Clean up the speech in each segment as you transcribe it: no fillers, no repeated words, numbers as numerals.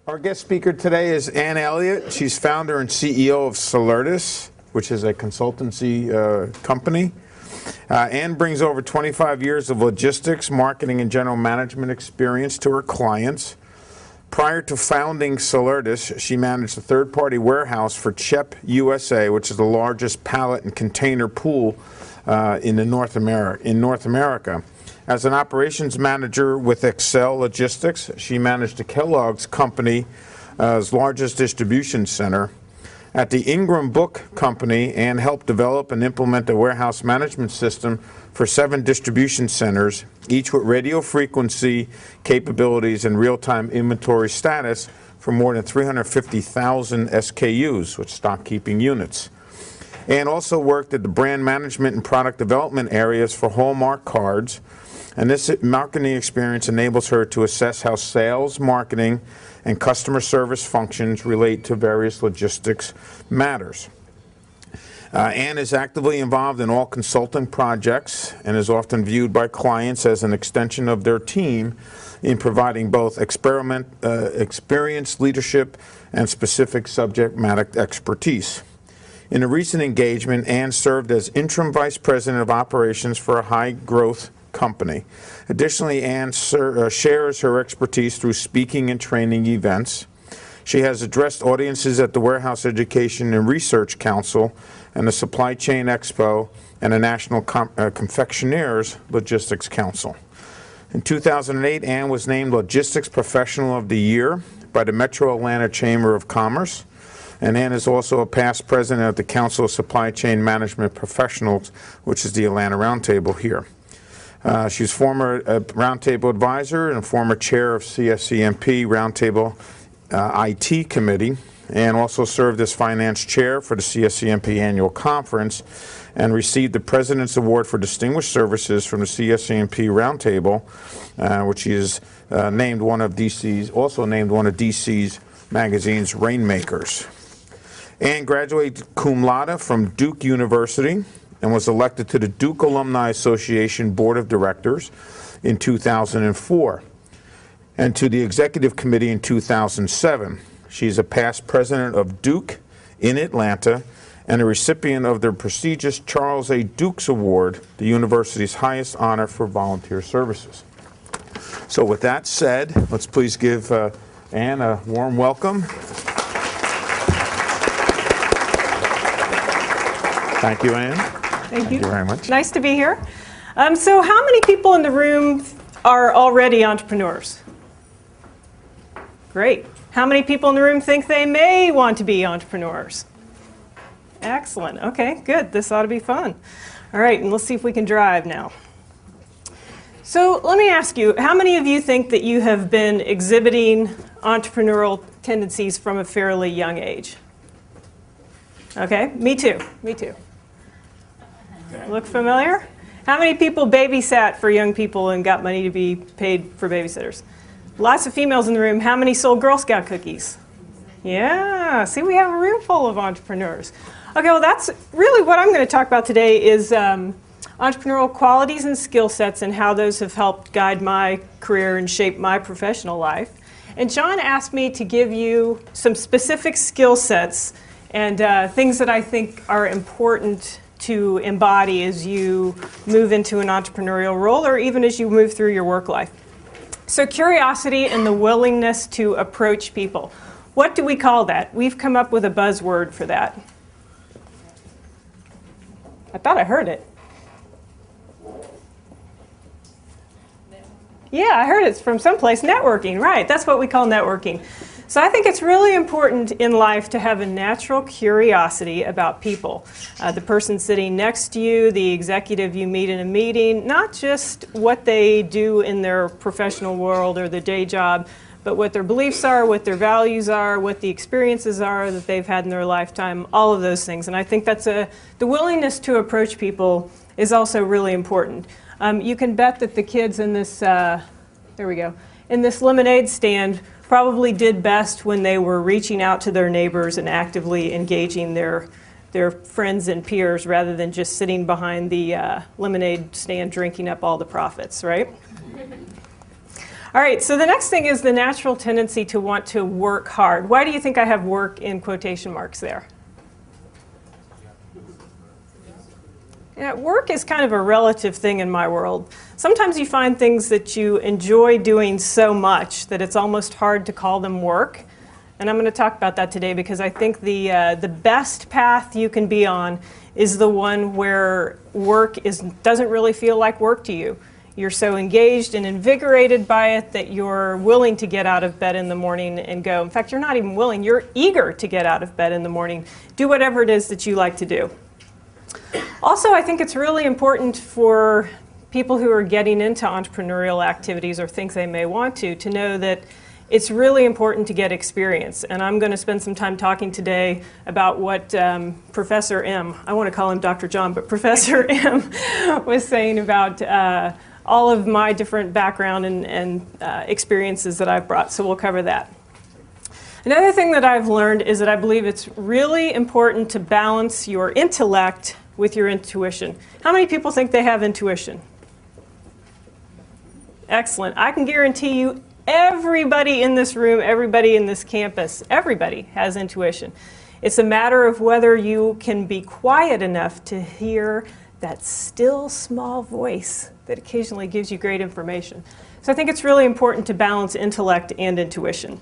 Our guest speaker today is Ann Elliott. She's founder and CEO of Celertis, which is a consultancy company. Ann brings over 25 years of logistics, marketing, and general management experience to her clients. Prior to founding Celertis, she managed a third-party warehouse for CHEP USA, which is the largest pallet and container pool in North America. As an operations manager with Excel Logistics, she managed the Kellogg's company's largest distribution center. At the Ingram Book Company, Ann helped develop and implement a warehouse management system for 7 distribution centers, each with radio frequency capabilities and real-time inventory status for more than 350,000 SKUs, with stock-keeping units. Ann also worked at the brand management and product development areas for Hallmark cards, and this marketing experience enables her to assess how sales, marketing, and customer service functions relate to various logistics matters. Ann is actively involved in all consulting projects and is often viewed by clients as an extension of their team in providing both experience, leadership, and specific subject matter expertise. In a recent engagement, Ann served as interim vice president of operations for a high-growth company. Additionally, Ann shares her expertise through speaking and training events. She has addressed audiences at the Warehouse Education and Research Council and the Supply Chain Expo and the National Confectioners Logistics Council. In 2008, Ann was named Logistics Professional of the Year by the Metro Atlanta Chamber of Commerce. And Ann is also a past president of the Council of Supply Chain Management Professionals, which is the Atlanta Roundtable here. She's former Roundtable advisor and former chair of CSCMP Roundtable IT Committee, and also served as finance chair for the CSCMP Annual Conference, and received the President's Award for Distinguished Services from the CSCMP Roundtable, which she is also named one of DC's magazine's Rainmakers. Ann graduated cum laude from Duke University and was elected to the Duke Alumni Association Board of Directors in 2004 and to the Executive Committee in 2007. She's a past president of Duke in Atlanta and a recipient of the prestigious Charles A. Dukes Award, the university's highest honor for volunteer services. So with that said, let's please give Ann a warm welcome. Thank you, Ann. Thank you very much. Nice to be here. So how many people in the room are already entrepreneurs? Great. How many people in the room think they may want to be entrepreneurs? Excellent. Okay, good. This ought to be fun. All right, and let's see if we can drive now. So let me ask you, how many of you think that you have been exhibiting entrepreneurial tendencies from a fairly young age? Okay, me too. Me too. Look familiar? How many people babysat for young people and got money to be paid for babysitters? Lots of females in the room. How many sold Girl Scout cookies? Yeah, see, we have a room full of entrepreneurs. Okay, well, that's really what I'm going to talk about today is entrepreneurial qualities and skill sets and how those have helped guide my career and shape my professional life. And John asked me to give you some specific skill sets and things that I think are important to embody as you move into an entrepreneurial role or even as you move through your work life. So curiosity and the willingness to approach people. What do we call that? We've come up with a buzzword for that. I thought I heard it. Yeah, I heard it from someplace. Networking, right. That's what we call networking. So I think it's really important in life to have a natural curiosity about people. The person sitting next to you, the executive you meet in a meeting, not just what they do in their professional world or their day job, but what their beliefs are, what their values are, what the experiences are that they've had in their lifetime, all of those things. And I think that's the willingness to approach people is also really important. You can bet that the kids in this, in this lemonade stand probably did best when they were reaching out to their neighbors and actively engaging their friends and peers rather than just sitting behind the lemonade stand drinking up all the profits, right? All right, so the next thing is the natural tendency to want to work hard. Why do you think I have work in quotation marks there? Yeah, work is kind of a relative thing in my world. Sometimes you find things that you enjoy doing so much that it's almost hard to call them work. And I'm going to talk about that today because I think the best path you can be on is the one where work doesn't really feel like work to you. You're so engaged and invigorated by it that you're willing to get out of bed in the morning and go. In fact, you're not even willing, you're eager to get out of bed in the morning. Do whatever it is that you like to do. Also, I think it's really important for people who are getting into entrepreneurial activities or think they may want to know that it's really important to get experience. And I'm going to spend some time talking today about what Professor M, I want to call him Dr. John, but Professor M was saying about all of my different background and experiences that I've brought. So we'll cover that. Another thing that I've learned is that I believe it's really important to balance your intellect with your intuition. How many people think they have intuition? Excellent. I can guarantee you everybody in this room, everybody in this campus, everybody has intuition. It's a matter of whether you can be quiet enough to hear that still small voice that occasionally gives you great information. So I think it's really important to balance intellect and intuition.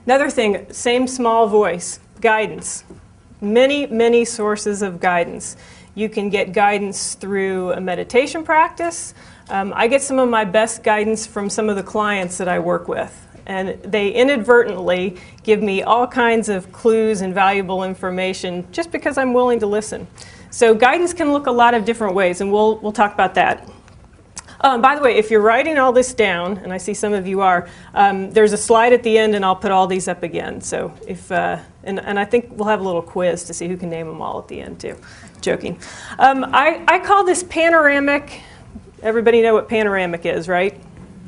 Another thing, same small voice, guidance. Many sources of guidance. You can get guidance through a meditation practice. I get some of my best guidance from some of the clients that I work with. And they inadvertently give me all kinds of clues and valuable information just because I'm willing to listen. So guidance can look a lot of different ways, and we'll talk about that. By the way, if you're writing all this down, and I see some of you are, there's a slide at the end, and I'll put all these up again. So if and I think we'll have a little quiz to see who can name them all at the end too. Joking. I call this panoramic. Everybody know what panoramic is, right?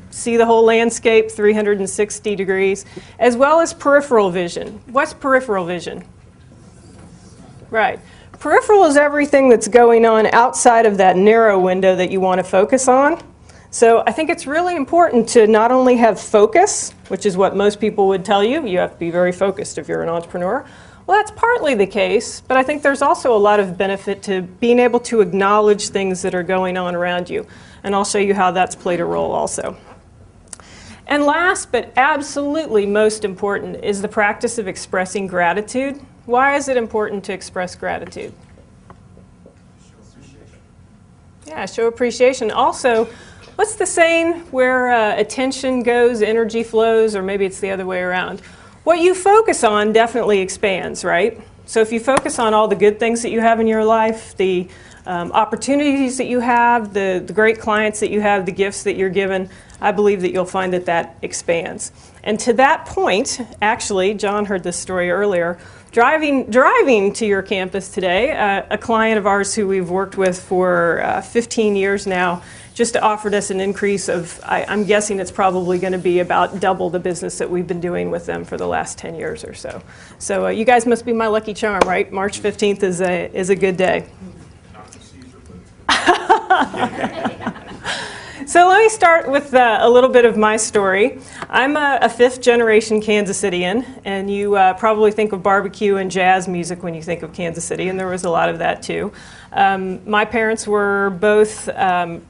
See the whole landscape 360 degrees, as well as peripheral vision. What's peripheral vision? Right. Peripheral is everything that's going on outside of that narrow window that you want to focus on. So I think it's really important to not only have focus, which is what most people would tell you. You have to be very focused if you're an entrepreneur. Well, that's partly the case, but I think there's also a lot of benefit to being able to acknowledge things that are going on around you. And I'll show you how that's played a role also. And last, but absolutely most important, is the practice of expressing gratitude. Why is it important to express gratitude? Yeah, show appreciation. Also, what's the saying where attention goes, energy flows, or maybe it's the other way around? What you focus on definitely expands, right? So if you focus on all the good things that you have in your life, the opportunities that you have, the great clients that you have, the gifts that you're given, I believe that you'll find that that expands. And to that point, actually, John heard this story earlier, driving to your campus today, a client of ours who we've worked with for 15 years now just offered us an increase of, I'm guessing it's probably going to be about double the business that we've been doing with them for the last 10 years or so. So you guys must be my lucky charm, right? March 15th is a good day. So let me start with a little bit of my story. I'm a fifth-generation Kansas Cityan, and you probably think of barbecue and jazz music when you think of Kansas City, and there was a lot of that too. My parents were both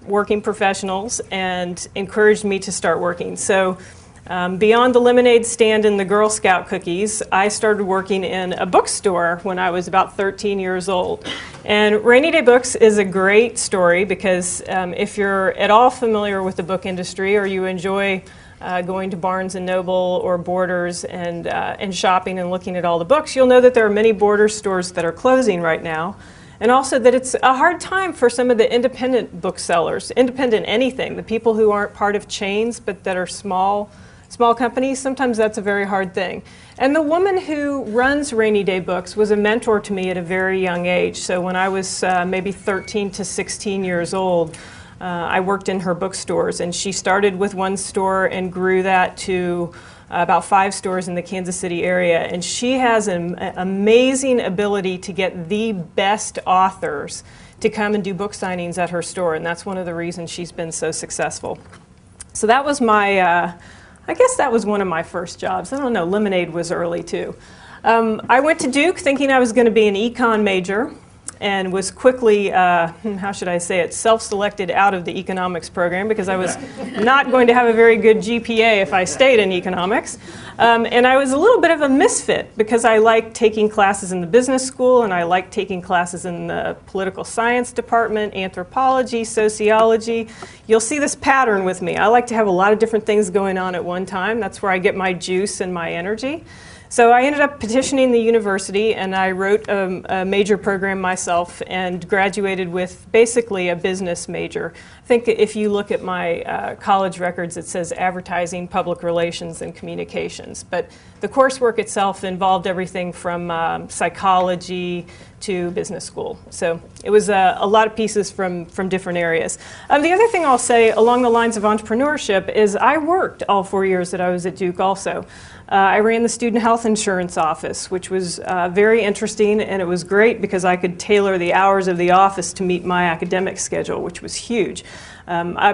working professionals and encouraged me to start working. So beyond the lemonade stand and the Girl Scout cookies, I started working in a bookstore when I was about 13 years old. And Rainy Day Books is a great story because if you're at all familiar with the book industry or you enjoy going to Barnes & Noble or Borders and shopping and looking at all the books, you'll know that there are many Borders stores that are closing right now. And also that it's a hard time for some of the independent booksellers, independent anything, the people who aren't part of chains but that are small companies. Sometimes that's a very hard thing. And the woman who runs Rainy Day Books was a mentor to me at a very young age. So when I was maybe 13 to 16 years old, I worked in her bookstores. And she started with one store and grew that to about 5 stores in the Kansas City area. And she has an amazing ability to get the best authors to come and do book signings at her store. And that's one of the reasons she's been so successful. So that was my, I guess that was one of my first jobs. I don't know, Lemonade was early too. I went to Duke thinking I was going to be an econ major, and was quickly, how should I say it, self-selected out of the economics program because I was not going to have a very good GPA if I stayed in economics. And I was a little bit of a misfit because I liked taking classes in the business school, and I liked taking classes in the political science department, anthropology, sociology. You'll see this pattern with me. I like to have a lot of different things going on at one time. That's where I get my juice and my energy. So I ended up petitioning the university, and I wrote a major program myself and graduated with basically a business major. I think if you look at my college records, it says advertising, public relations, and communications. But the coursework itself involved everything from psychology to business school. So it was a lot of pieces from different areas. The other thing I'll say along the lines of entrepreneurship is I worked all 4 years that I was at Duke also. I ran the student health insurance office, which was very interesting, and it was great because I could tailor the hours of the office to meet my academic schedule, which was huge.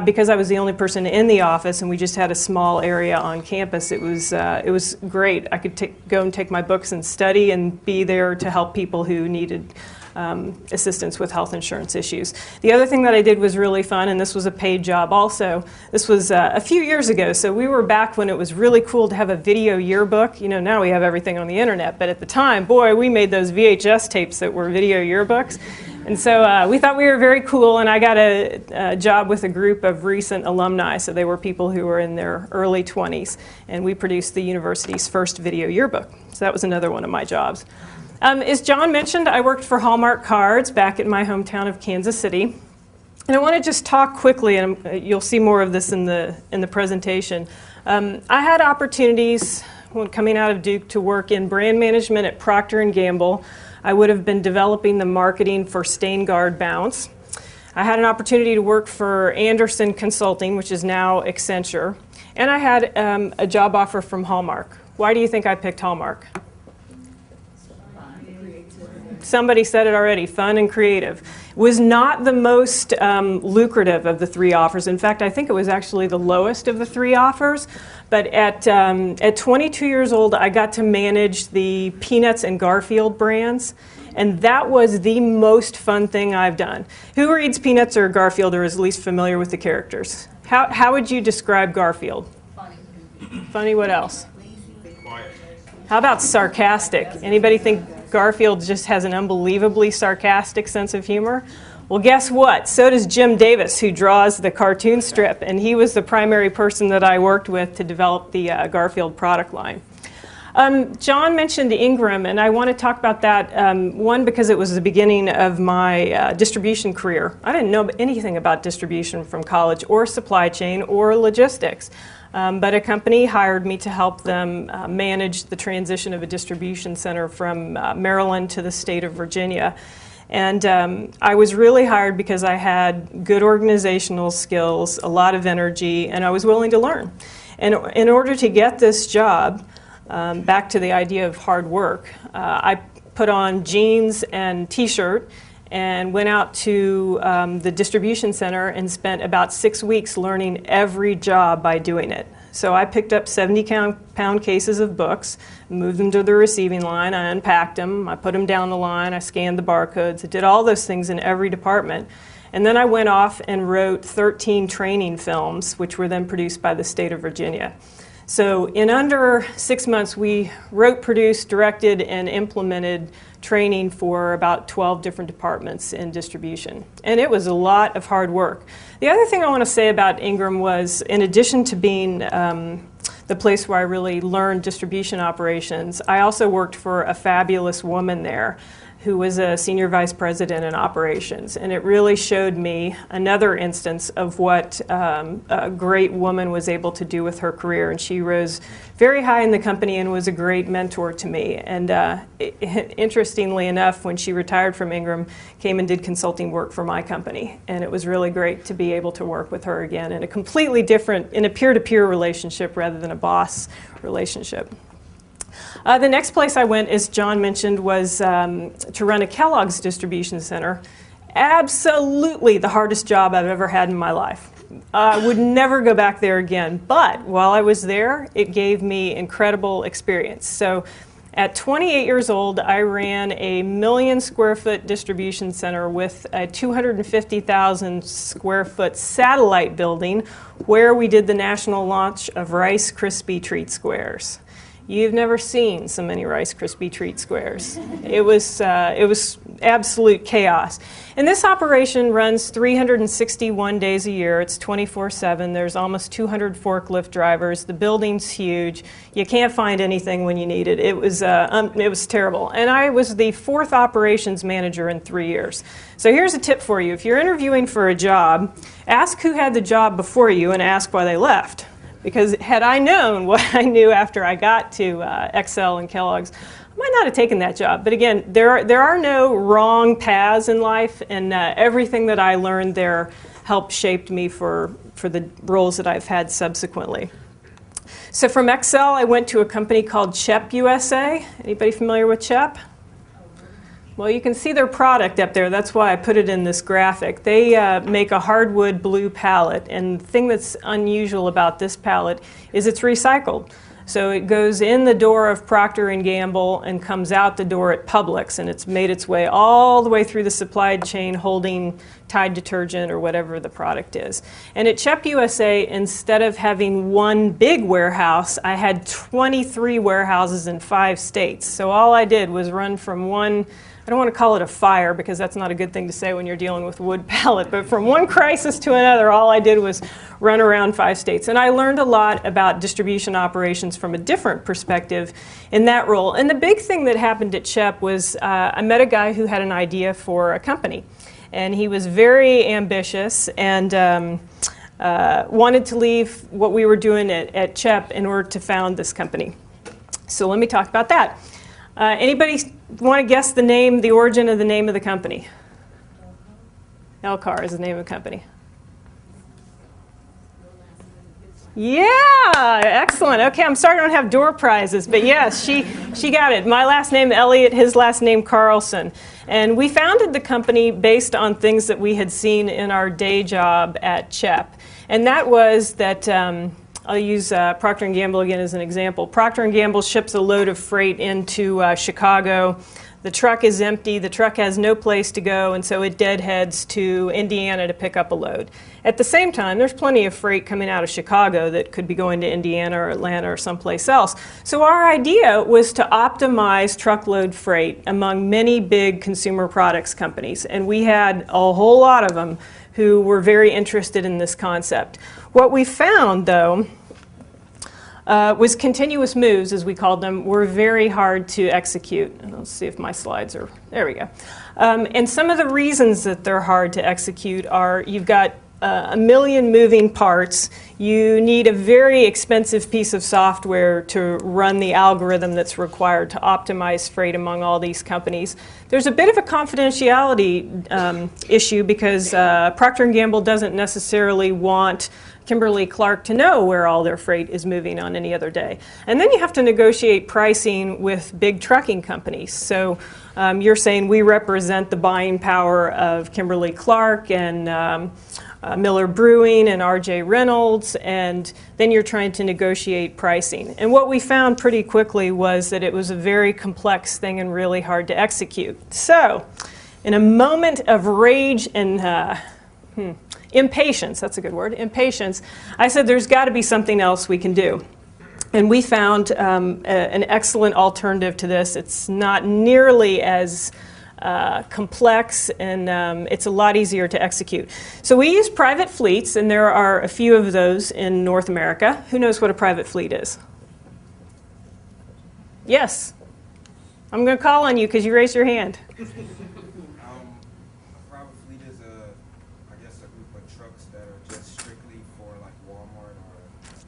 Because I was the only person in the office and we just had a small area on campus, it was great. I could go and take my books and study and be there to help people who needed assistance with health insurance issues. The other thing that I did was really fun, and this was a paid job also. This was a few years ago, so we were back when it was really cool to have a video yearbook. You know, now we have everything on the internet, but at the time, boy, we made those VHS tapes that were video yearbooks. And so we thought we were very cool, and I got a job with a group of recent alumni, so they were people who were in their early 20s, and we produced the university's first video yearbook. So that was another one of my jobs. As John mentioned, I worked for Hallmark Cards back in my hometown of Kansas City. And I want to just talk quickly, and you'll see more of this in the presentation. I had opportunities when coming out of Duke to work in brand management at Procter & Gamble. I would have been developing the marketing for Stain Guard Bounce. I had an opportunity to work for Anderson Consulting, which is now Accenture. And I had a job offer from Hallmark. Why do you think I picked Hallmark? Somebody said it already, fun and creative. Was not the most lucrative of the three offers. In fact, I think it was actually the lowest of the three offers. But at 22 years old, I got to manage the Peanuts and Garfield brands. And that was the most fun thing I've done. Who reads Peanuts or Garfield or is at least familiar with the characters? How would you describe Garfield? Funny. Funny, what else? How about sarcastic? Anybody think Garfield just has an unbelievably sarcastic sense of humor? Well, guess what? So does Jim Davis, who draws the cartoon strip, and he was the primary person that I worked with to develop the Garfield product line. John mentioned Ingram, and I want to talk about that, one, because it was the beginning of my distribution career. I didn't know anything about distribution from college or supply chain or logistics. But a company hired me to help them manage the transition of a distribution center from Maryland to the state of Virginia. And I was really hired because I had good organizational skills, a lot of energy, and I was willing to learn. And in order to get this job, back to the idea of hard work, I put on jeans and t-shirt and went out to the distribution center and spent about 6 weeks learning every job by doing it. So I picked up 70-pound cases of books, moved them to the receiving line, I unpacked them, I put them down the line, I scanned the barcodes, I did all those things in every department. And then I went off and wrote 13 training films, which were then produced by the state of Virginia. So in under 6 months, we wrote, produced, directed, and implemented training for about 12 different departments in distribution. And it was a lot of hard work. The other thing I want to say about Ingram was, in addition to being the place where I really learned distribution operations, I also worked for a fabulous woman there who was a senior vice president in operations. And it really showed me another instance of what a great woman was able to do with her career. And she rose very high in the company and was a great mentor to me. And interestingly enough, when she retired from Ingram, came and did consulting work for my company. And it was really great to be able to work with her again in a completely different, in a peer-to-peer relationship rather than a boss relationship. The next place I went, as John mentioned, was to run a Kellogg's distribution center. Absolutely the hardest job I've ever had in my life. I would never go back there again. But while I was there, it gave me incredible experience. So at 28 years old, I ran a 1 million square foot distribution center with a 250,000 square foot satellite building where we did the national launch of Rice Krispie Treat Squares. You've never seen so many Rice Krispie Treat Squares. It was absolute chaos. And this operation runs 361 days a year. It's 24/7. There's almost 200 forklift drivers. The building's huge. You can't find anything when you need it. It was terrible. And I was the 4th operations manager in 3 years. So here's a tip for you. If you're interviewing for a job, ask who had the job before you and ask why they left. Because had I known what I knew after I got to Excel and Kellogg's, I might not have taken that job. But again, there are no wrong paths in life, and everything that I learned there helped shape me for the roles that I've had subsequently. So from Excel, I went to a company called CHEP USA. Anybody familiar with CHEP? Well, you can see their product up there. That's why I put it in this graphic. They make a hardwood blue pallet, and the thing that's unusual about this pallet is it's recycled. So it goes in the door of Procter & Gamble and comes out the door at Publix, and it's made its way all the way through the supply chain holding Tide detergent or whatever the product is. And at CHEP USA, instead of having one big warehouse, I had 23 warehouses in 5 states. So all I did was run from one, I don't want to call it a fire because that's not a good thing to say when you're dealing with wood pallet, but from one crisis to another, all I did was run around 5 states. And I learned a lot about distribution operations from a different perspective in that role. And the big thing that happened at CHEP was I met a guy who had an idea for a company. And he was very ambitious and wanted to leave what we were doing at CHEP in order to found this company. So let me talk about that. Anybody want to guess the origin of the name of the company? Elcar is the name of the company. Yeah, excellent. Okay, I'm sorry I don't have door prizes, but yes, she got it. My last name Elliott, his last name Carlson. And we founded the company based on things that we had seen in our day job at CHEP. And that was that, I'll use Procter & Gamble again as an example. Procter & Gamble ships a load of freight into Chicago. The truck is empty, the truck has no place to go, and so it deadheads to Indiana to pick up a load. At the same time, there's plenty of freight coming out of Chicago that could be going to Indiana or Atlanta or someplace else. So our idea was to optimize truckload freight among many big consumer products companies, and we had a whole lot of them who were very interested in this concept. What we found, though, was continuous moves, as we called them, were very hard to execute. And let's see if my slides are, there we go. And some of the reasons that they're hard to execute are you've got 1 million moving parts. You need a very expensive piece of software to run the algorithm that's required to optimize freight among all these companies. There's a bit of a confidentiality issue because Procter & Gamble doesn't necessarily want Kimberly-Clark to know where all their freight is moving on any other day. And then you have to negotiate pricing with big trucking companies. So you're saying we represent the buying power of Kimberly-Clark and Miller Brewing and R.J. Reynolds, and then you're trying to negotiate pricing. And what we found pretty quickly was that it was a very complex thing and really hard to execute. So in a moment of rage and impatience, that's a good word, impatience, I said there's got to be something else we can do. And we found an excellent alternative to this. It's not nearly as complex, and it's a lot easier to execute. So we use private fleets, and there are a few of those in North America. Who knows what a private fleet is? Yes? I'm going to call on you because you raised your hand. A private fleet is I guess a group of trucks that are just strictly for like Walmart or UPS.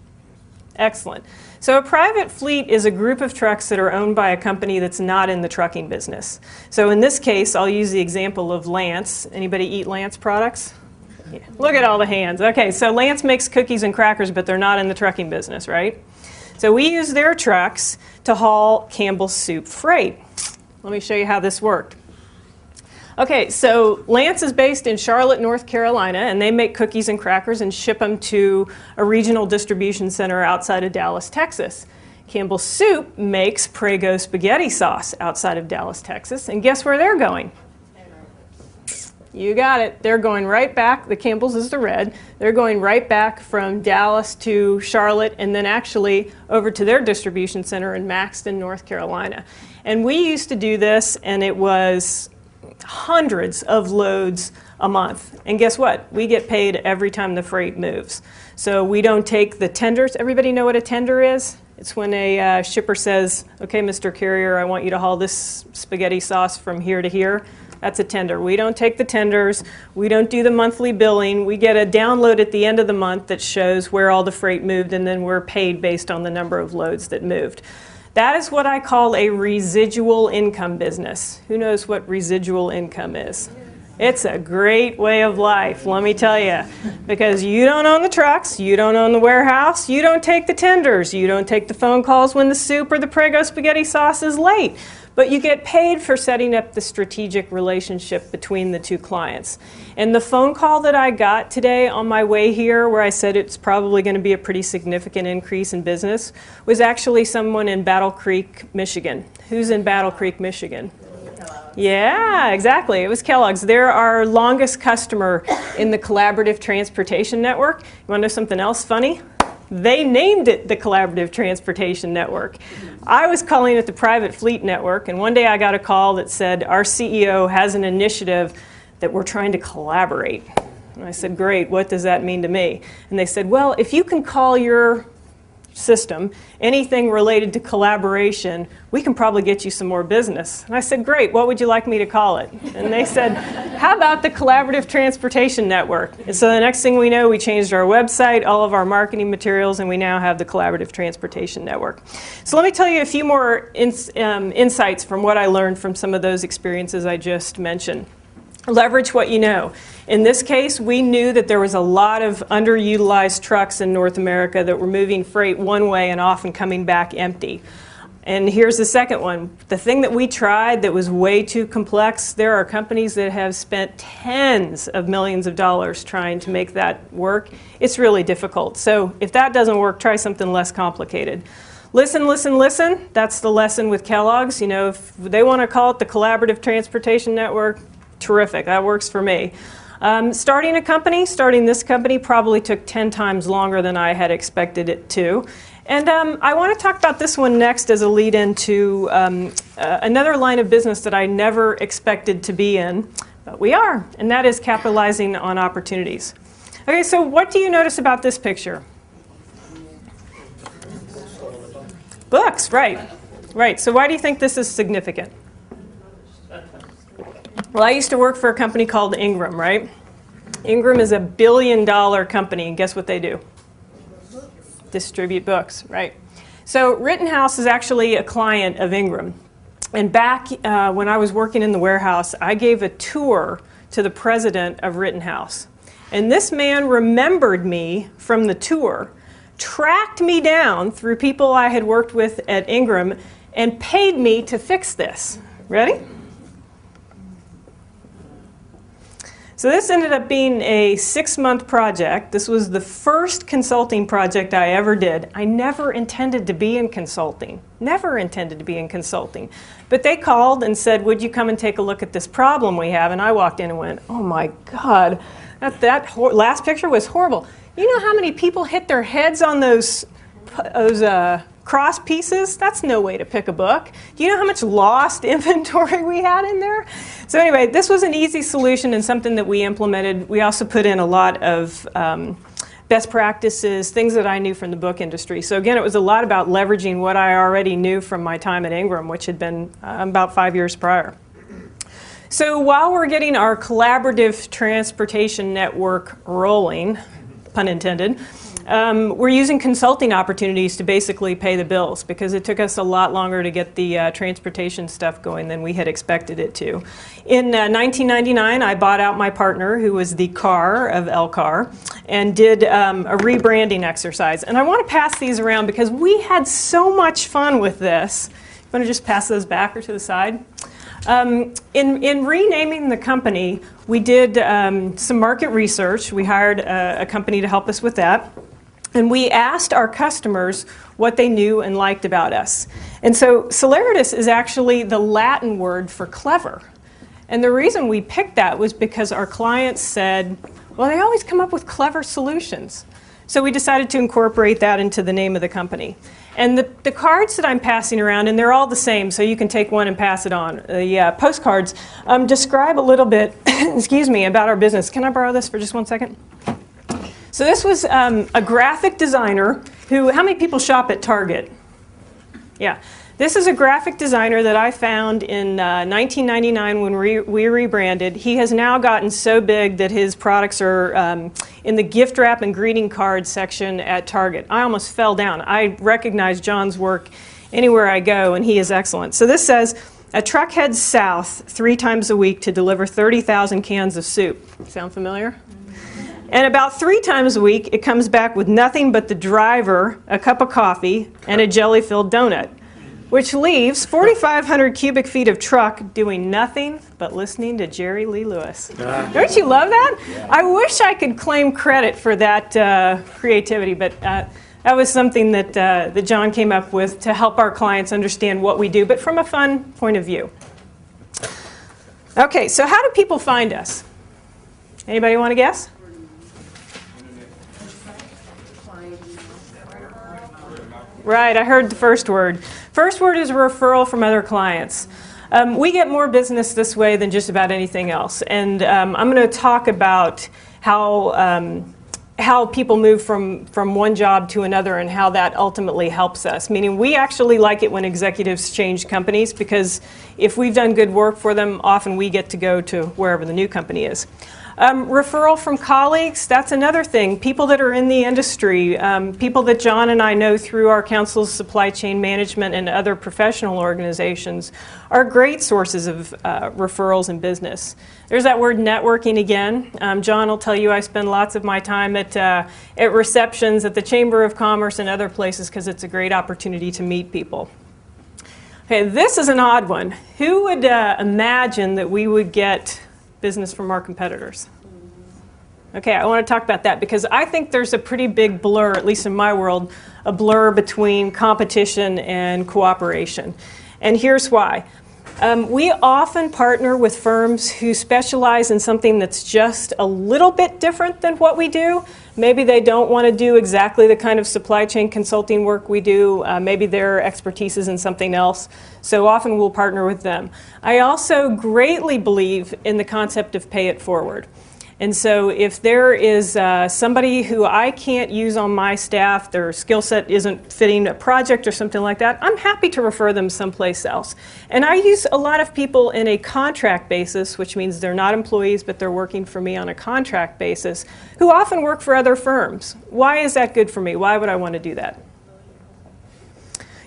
Excellent. So a private fleet is a group of trucks that are owned by a company that's not in the trucking business. So in this case, I'll use the example of Lance. Anybody eat Lance products? Yeah. Look at all the hands. Okay, so Lance makes cookies and crackers, but they're not in the trucking business, right? So we use their trucks to haul Campbell's soup freight. Let me show you how this worked. Okay, so Lance is based in Charlotte, North Carolina, and they make cookies and crackers and ship them to a regional distribution center outside of Dallas, Texas. Campbell Soup makes Prego spaghetti sauce outside of Dallas, Texas, and guess where they're going? You got it. They're going right back. The Campbell's is the red. They're going right back from Dallas to Charlotte and then actually over to their distribution center in Maxton, North Carolina. And we used to do this, and it was hundreds of loads a month. And guess what? We get paid every time the freight moves. So we don't take the tenders. Everybody know what a tender is? It's when a shipper says, okay, Mr. Carrier, I want you to haul this spaghetti sauce from here to here. That's a tender. We don't take the tenders. We don't do the monthly billing. We get a download at the end of the month that shows where all the freight moved, and then we're paid based on the number of loads that moved. That is what I call a residual income business. Who knows what residual income is? It's a great way of life, let me tell you, because you don't own the trucks, you don't own the warehouse, you don't take the tenders, you don't take the phone calls when the soup or the Prego spaghetti sauce is late. But you get paid for setting up the strategic relationship between the two clients. And the phone call that I got today on my way here, where I said it's probably going to be a pretty significant increase in business, was actually someone in Battle Creek, Michigan. Who's in Battle Creek, Michigan? Yeah, exactly. It was Kellogg's. They're our longest customer in the Collaborative Transportation Network. You want to know something else funny? They named it the Collaborative Transportation Network. I was calling it the Private Fleet Network, and one day I got a call that said, our CEO has an initiative that we're trying to collaborate. And I said, great, what does that mean to me? And they said, well, if you can call your system anything related to collaboration, we can probably get you some more business. And I said, great, what would you like me to call it? And they said, how about the Collaborative Transportation Network? And so the next thing we know, we changed our website, all of our marketing materials, and we now have the Collaborative Transportation Network. So let me tell you a few more insights from what I learned from some of those experiences I just mentioned. Leverage what you know. In this case, we knew that there was a lot of underutilized trucks in North America that were moving freight one way and often coming back empty. And here's the second one. The thing that we tried that was way too complex, there are companies that have spent tens of millions of dollars trying to make that work. It's really difficult. So if that doesn't work, try something less complicated. Listen, listen, listen. That's the lesson with Kellogg's. You know, if they want to call it the Collaborative Transportation Network, terrific. That works for me. Starting this company probably took 10 times longer than I had expected it to. And I want to talk about this one next as a lead into another line of business that I never expected to be in, but we are, and that is capitalizing on opportunities. Okay, so what do you notice about this picture? Books, right. Right, so why do you think this is significant? Well, I used to work for a company called Ingram, right? Ingram is $1 billion company, and guess what they do? Distribute books, right? So Rittenhouse is actually a client of Ingram. And back when I was working in the warehouse, I gave a tour to the president of Rittenhouse. And this man remembered me from the tour, tracked me down through people I had worked with at Ingram, and paid me to fix this. Ready? So this ended up being a 6-month project. This was the first consulting project I ever did. I never intended to be in consulting. Never intended to be in consulting. But they called and said, would you come and take a look at this problem we have? And I walked in and went, oh my God, that last picture was horrible. You know how many people hit their heads on those cross pieces? That's no way to pick a book. Do you know how much lost inventory we had in there? So anyway, this was an easy solution and something that we implemented. We also put in a lot of best practices, things that I knew from the book industry. So again, it was a lot about leveraging what I already knew from my time at Ingram, which had been about 5 years prior. So while we're getting our collaborative transportation network rolling, pun intended, we're using consulting opportunities to basically pay the bills because it took us a lot longer to get the transportation stuff going than we had expected it to. In 1999, I bought out my partner, who was the car of Elcar, and did a rebranding exercise. And I want to pass these around because we had so much fun with this. You want to just pass those back or to the side? In renaming the company, we did some market research. We hired a company to help us with that. And we asked our customers what they knew and liked about us. And so Celeritas is actually the Latin word for clever. And the reason we picked that was because our clients said, well, they always come up with clever solutions. So we decided to incorporate that into the name of the company. And the cards that I'm passing around, and they're all the same, so you can take one and pass it on. The postcards describe a little bit, excuse me, about our business. Can I borrow this for just 1 second? So this was a graphic designer who, how many people shop at Target? Yeah. This is a graphic designer that I found in 1999 when we rebranded. He has now gotten so big that his products are in the gift wrap and greeting card section at Target. I almost fell down. I recognize John's work anywhere I go, and he is excellent. So this says, a truck heads south 3 times a week to deliver 30,000 cans of soup. Sound familiar? And about 3 times a week, it comes back with nothing but the driver, a cup of coffee, and a jelly-filled donut, which leaves 4,500 cubic feet of truck doing nothing but listening to Jerry Lee Lewis. Don't you love that? Yeah. I wish I could claim credit for that creativity, but that was something that John came up with to help our clients understand what we do, but from a fun point of view. Okay, so how do people find us? Anybody want to guess? Right, I heard the first word. First word is referral from other clients. We get more business this way than just about anything else. And I'm going to talk about how people move from one job to another and how that ultimately helps us. Meaning we actually like it when executives change companies, because if we've done good work for them, often we get to go to wherever the new company is. Referral from colleagues, that's another thing. People that are in the industry, people that John and I know through our council's supply chain management and other professional organizations are great sources of referrals and business. There's that word networking again. John will tell you I spend lots of my time at receptions at the Chamber of Commerce and other places because it's a great opportunity to meet people. Okay, this is an odd one. Who would imagine that we would get business from our competitors? Okay, I want to talk about that because I think there's a pretty big blur, at least in my world, a blur between competition and cooperation. And here's why. We often partner with firms who specialize in something that's just a little bit different than what we do. Maybe they don't want to do exactly the kind of supply chain consulting work we do. Maybe their expertise is in something else. So often we'll partner with them. I also greatly believe in the concept of pay it forward. And so if there is somebody who I can't use on my staff, their skill set isn't fitting a project or something like that, I'm happy to refer them someplace else. And I use a lot of people in a contract basis, which means they're not employees, but they're working for me on a contract basis, who often work for other firms. Why is that good for me? Why would I want to do that?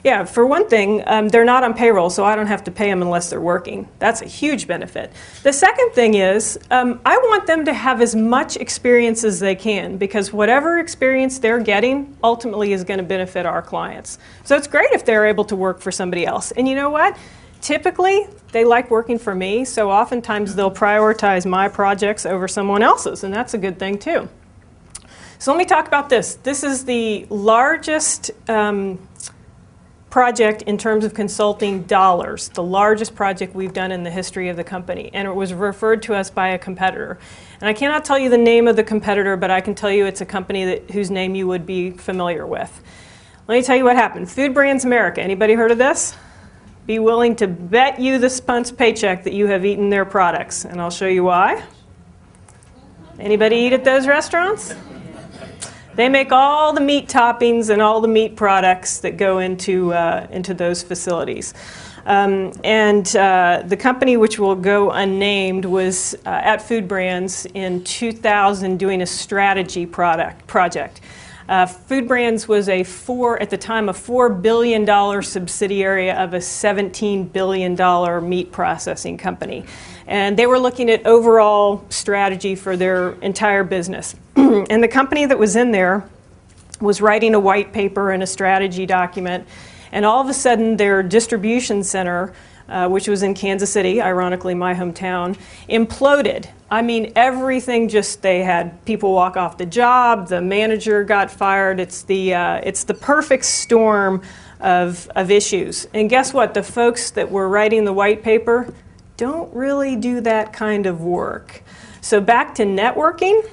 Yeah, for one thing, they're not on payroll, so I don't have to pay them unless they're working. That's a huge benefit. The second thing is, I want them to have as much experience as they can, because whatever experience they're getting ultimately is going to benefit our clients. So it's great if they're able to work for somebody else. And you know what? Typically, they like working for me, so oftentimes they'll prioritize my projects over someone else's, and that's a good thing too. So let me talk about this. This is the largest project in terms of consulting dollars, the largest project we've done in the history of the company, and it was referred to us by a competitor. And I cannot tell you the name of the competitor, but I can tell you it's a company whose name you would be familiar with. Let me tell you what happened. Food Brands America, anybody heard of this? Be willing to bet you the spunt's paycheck that you have eaten their products, and I'll show you why. Anybody eat at those restaurants? They make all the meat toppings and all the meat products that go into those facilities. The company, which will go unnamed, was at Food Brands in 2000 doing a strategy project. Food Brands was at the time, a $4 billion subsidiary of a $17 billion meat processing company. And they were looking at overall strategy for their entire business. And the company that was in there was writing a white paper and a strategy document. And all of a sudden, their distribution center which was in Kansas City, ironically my hometown, imploded. I mean, everything just, they had people walk off the job, the manager got fired. It's the perfect storm of issues. And guess what? The folks that were writing the white paper don't really do that kind of work. So back to networking.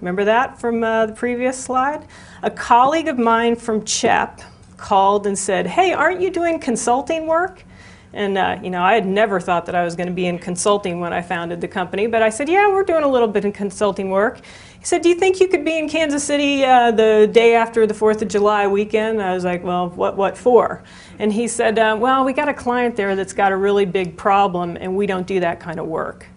Remember that from the previous slide? A colleague of mine from CHEP called and said, hey, aren't you doing consulting work? And I had never thought that I was going to be in consulting when I founded the company, but I said, yeah, we're doing a little bit of consulting work. He said, do you think you could be in Kansas City the day after the 4th of July weekend? I was like, well, what for? And he said, well, we got a client there that's got a really big problem, and we don't do that kind of work.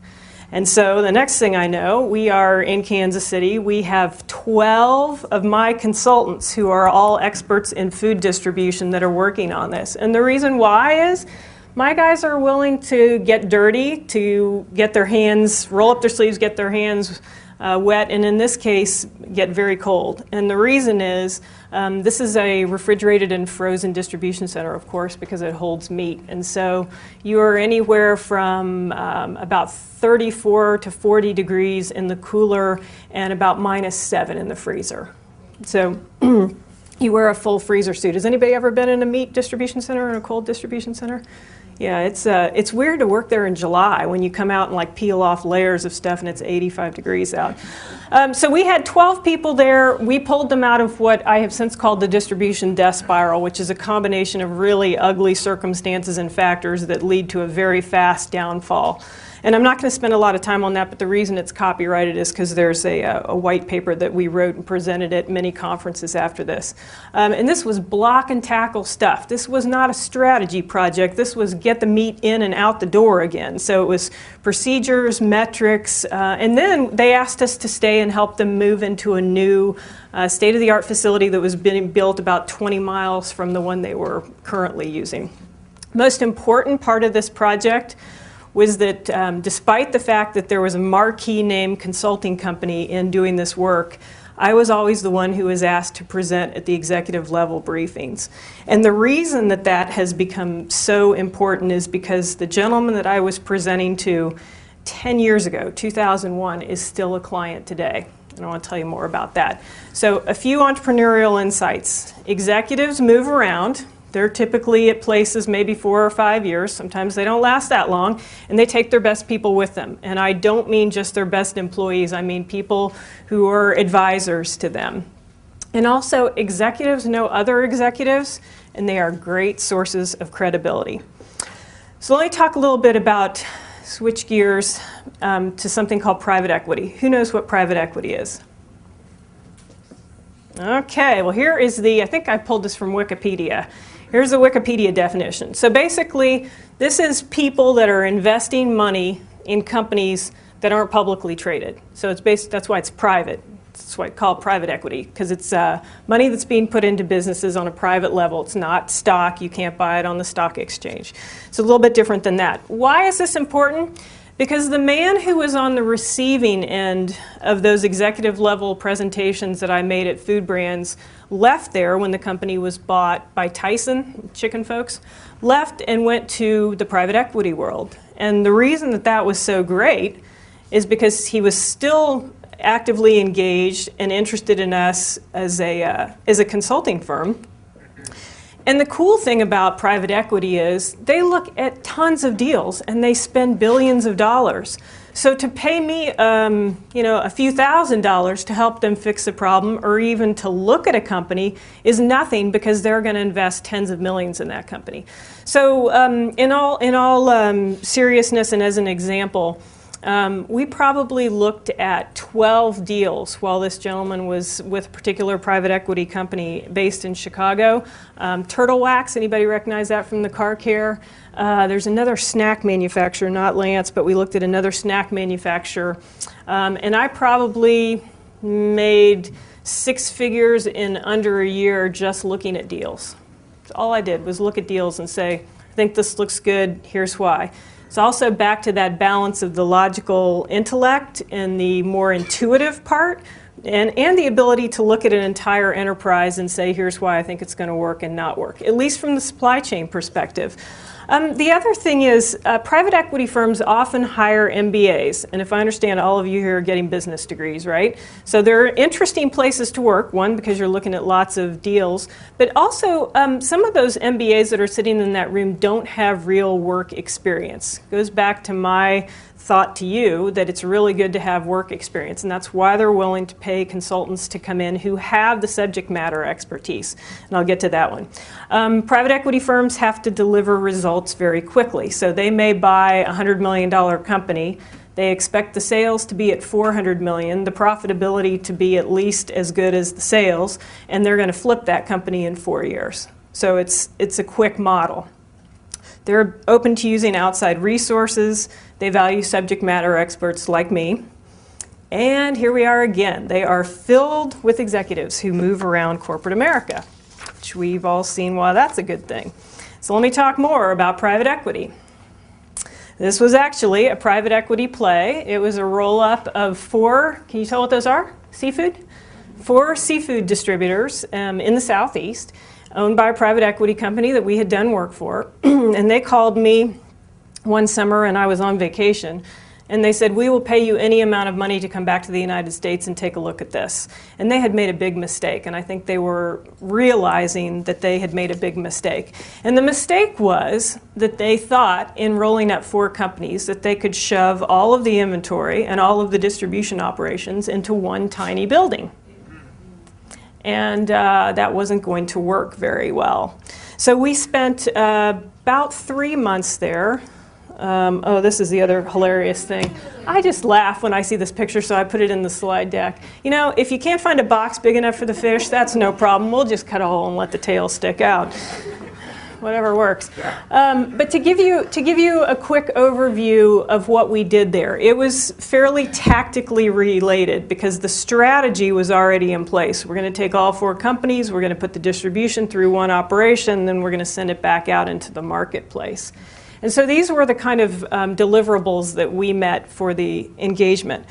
And so the next thing I know, we are in Kansas City. We have 12 of my consultants who are all experts in food distribution that are working on this. And the reason why is my guys are willing to get dirty, to get their hands, roll up their sleeves, get their hands wet, and in this case, get very cold. And the reason is this is a refrigerated and frozen distribution center, of course, because it holds meat. And so you are anywhere from about 34 to 40 degrees in the cooler and about -7 in the freezer. So you wear a full freezer suit. Has anybody ever been in a meat distribution center or a cold distribution center? Yeah, it's weird to work there in July when you come out and like peel off layers of stuff and it's 85 degrees out. So we had 12 people there. We pulled them out of what I have since called the distribution death spiral, which is a combination of really ugly circumstances and factors that lead to a very fast downfall. And I'm not going to spend a lot of time on that, but the reason it's copyrighted is because there's a white paper that we wrote and presented at many conferences after this. And this was block and tackle stuff. This was not a strategy project. This was get the meat in and out the door again. So it was procedures, metrics, and then they asked us to stay and help them move into a new state-of-the-art facility that was being built about 20 miles from the one they were currently using. Most important part of this project was that despite the fact that there was a marquee name consulting company in doing this work, I was always the one who was asked to present at the executive level briefings. And the reason that that has become so important is because the gentleman that I was presenting to 10 years ago, 2001, is still a client today. And I want to tell you more about that. So a few entrepreneurial insights. Executives move around. They're typically at places maybe 4 or 5 years. Sometimes they don't last that long, and they take their best people with them. And I don't mean just their best employees. I mean people who are advisors to them. And also, executives know other executives, and they are great sources of credibility. So let me talk a little bit about, switch gears to something called private equity. Who knows what private equity is? Okay, well here is I think I pulled this from Wikipedia. Here's the Wikipedia definition. So basically, this is people that are investing money in companies that aren't publicly traded. So that's why it's private. That's why it's called private equity, because it's money that's being put into businesses on a private level. It's not stock. You can't buy it on the stock exchange. It's a little bit different than that. Why is this important? Because the man who was on the receiving end of those executive level presentations that I made at Food Brands left there when the company was bought by Tyson, chicken folks, left and went to the private equity world. And the reason that that was so great is because he was still actively engaged and interested in us as a consulting firm. And the cool thing about private equity is they look at tons of deals and they spend billions of dollars. So to pay me, a few $1,000s to help them fix a problem, or even to look at a company, is nothing, because they're going to invest tens of millions in that company. So in all seriousness, and as an example, we probably looked at 12 deals while this gentleman was with a particular private equity company based in Chicago. Turtle Wax, anybody recognize that from the car care? There's another snack manufacturer, not Lance, but we looked at another snack manufacturer. And I probably made 6 figures in under a year just looking at deals. So all I did was look at deals and say, I think this looks good, here's why. It's also back to that balance of the logical intellect and the more intuitive part and the ability to look at an entire enterprise and say, here's why I think it's going to work and not work, at least from the supply chain perspective. The other thing is private equity firms often hire MBAs, and if I understand, all of you here are getting business degrees, right? So they're interesting places to work, one, because you're looking at lots of deals, but also some of those MBAs that are sitting in that room don't have real work experience. Goes back to my thought to you that it's really good to have work experience, and that's why they're willing to pay consultants to come in who have the subject matter expertise, and I'll get to that one. Private equity firms have to deliver results very quickly, so they may buy a $100 million company. They expect the sales to be at $400 million, the profitability to be at least as good as the sales, and they're going to flip that company in 4 years. So it's a quick model. They're open to using outside resources. They value subject matter experts like me. And here we are again. They are filled with executives who move around corporate America, which we've all seen why that's a good thing. So let me talk more about private equity. This was actually a private equity play. It was a roll-up of 4, can you tell what those are? Seafood? 4 seafood distributors in the Southeast, owned by a private equity company that we had done work for. And they called me one summer, and I was on vacation, and they said, we will pay you any amount of money to come back to the United States and take a look at this. And they had made a big mistake, and I think they were realizing that they had made a big mistake. And the mistake was that they thought, in rolling up 4 companies, that they could shove all of the inventory and all of the distribution operations into one tiny building. And that wasn't going to work very well. So we spent about 3 months there. Oh, this is the other hilarious thing. I just laugh when I see this picture, so I put it in the slide deck. You know, if you can't find a box big enough for the fish, that's no problem. We'll just cut a hole and let the tail stick out. Whatever works. But to give you a quick overview of what we did there, it was fairly tactically related because the strategy was already in place. We're going to take all 4 companies, we're going to put the distribution through one operation, then we're going to send it back out into the marketplace. And so these were the kind of deliverables that we met for the engagement.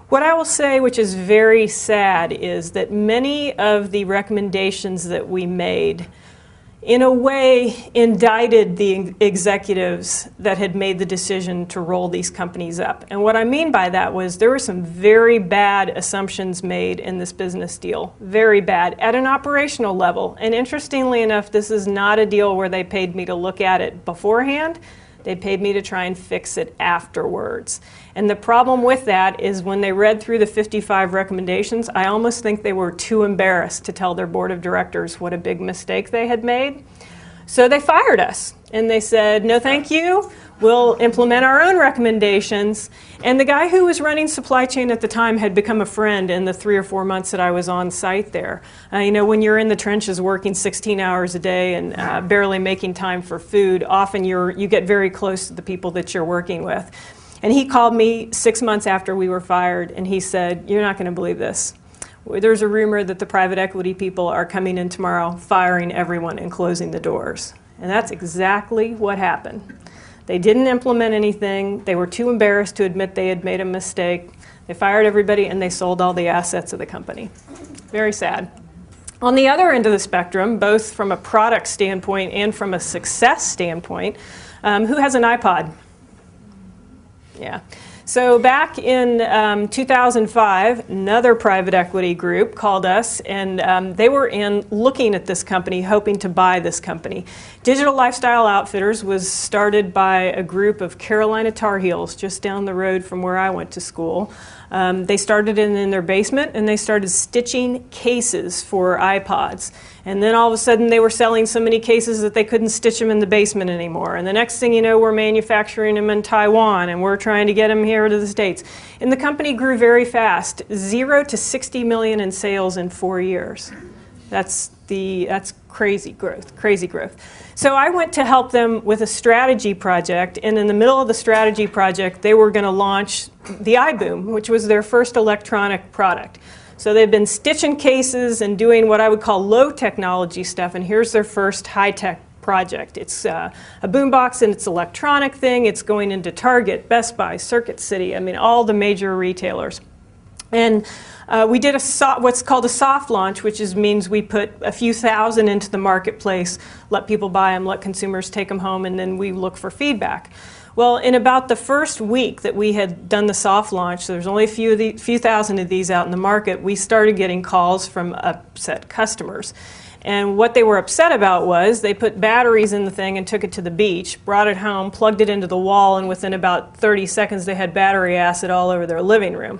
What I will say, which is very sad, is that many of the recommendations that we made in a way indicted the executives that had made the decision to roll these companies up. And what I mean by that was there were some very bad assumptions made in this business deal, very bad, at an operational level. And interestingly enough, this is not a deal where they paid me to look at it beforehand. They paid me to try and fix it afterwards. And the problem with that is when they read through the 55 recommendations, I almost think they were too embarrassed to tell their board of directors what a big mistake they had made. So they fired us. And they said, no thank you, we'll implement our own recommendations. And the guy who was running supply chain at the time had become a friend in the 3 or 4 months that I was on site there. You know, when you're in the trenches working 16 hours a day and barely making time for food, often you get very close to the people that you're working with. And he called me 6 months after we were fired, and he said, you're not going to believe this. There's a rumor that the private equity people are coming in tomorrow, firing everyone and closing the doors. And that's exactly what happened. They didn't implement anything. They were too embarrassed to admit they had made a mistake. They fired everybody, and they sold all the assets of the company. Very sad. On the other end of the spectrum, both from a product standpoint and from a success standpoint, who has an iPod? Yeah. So back in 2005, another private equity group called us, and they were looking at this company, hoping to buy this company. Digital Lifestyle Outfitters was started by a group of Carolina Tar Heels just down the road from where I went to school. They started in their basement, and they started stitching cases for iPods. And then all of a sudden they were selling so many cases that they couldn't stitch them in the basement anymore. And the next thing you know, we're manufacturing them in Taiwan, and we're trying to get them here to the States. And the company grew very fast, 0 to 60 million in sales in 4 years. That's crazy growth, crazy growth. So I went to help them with a strategy project, and in the middle of the strategy project, they were going to launch the iBoom, which was their first electronic product. So they've been stitching cases and doing what I would call low technology stuff, and here's their first high-tech project. It's a boombox, and it's an electronic thing. It's going into Target, Best Buy, Circuit City, I mean, all the major retailers. And we did what's called a soft launch, which means we put a few thousand into the marketplace, let people buy them, let consumers take them home, and then we look for feedback. Well, in about the first week that we had done the soft launch, there's only a few thousand of these out in the market, we started getting calls from upset customers. And what they were upset about was they put batteries in the thing and took it to the beach, brought it home, plugged it into the wall, and within about 30 seconds they had battery acid all over their living room.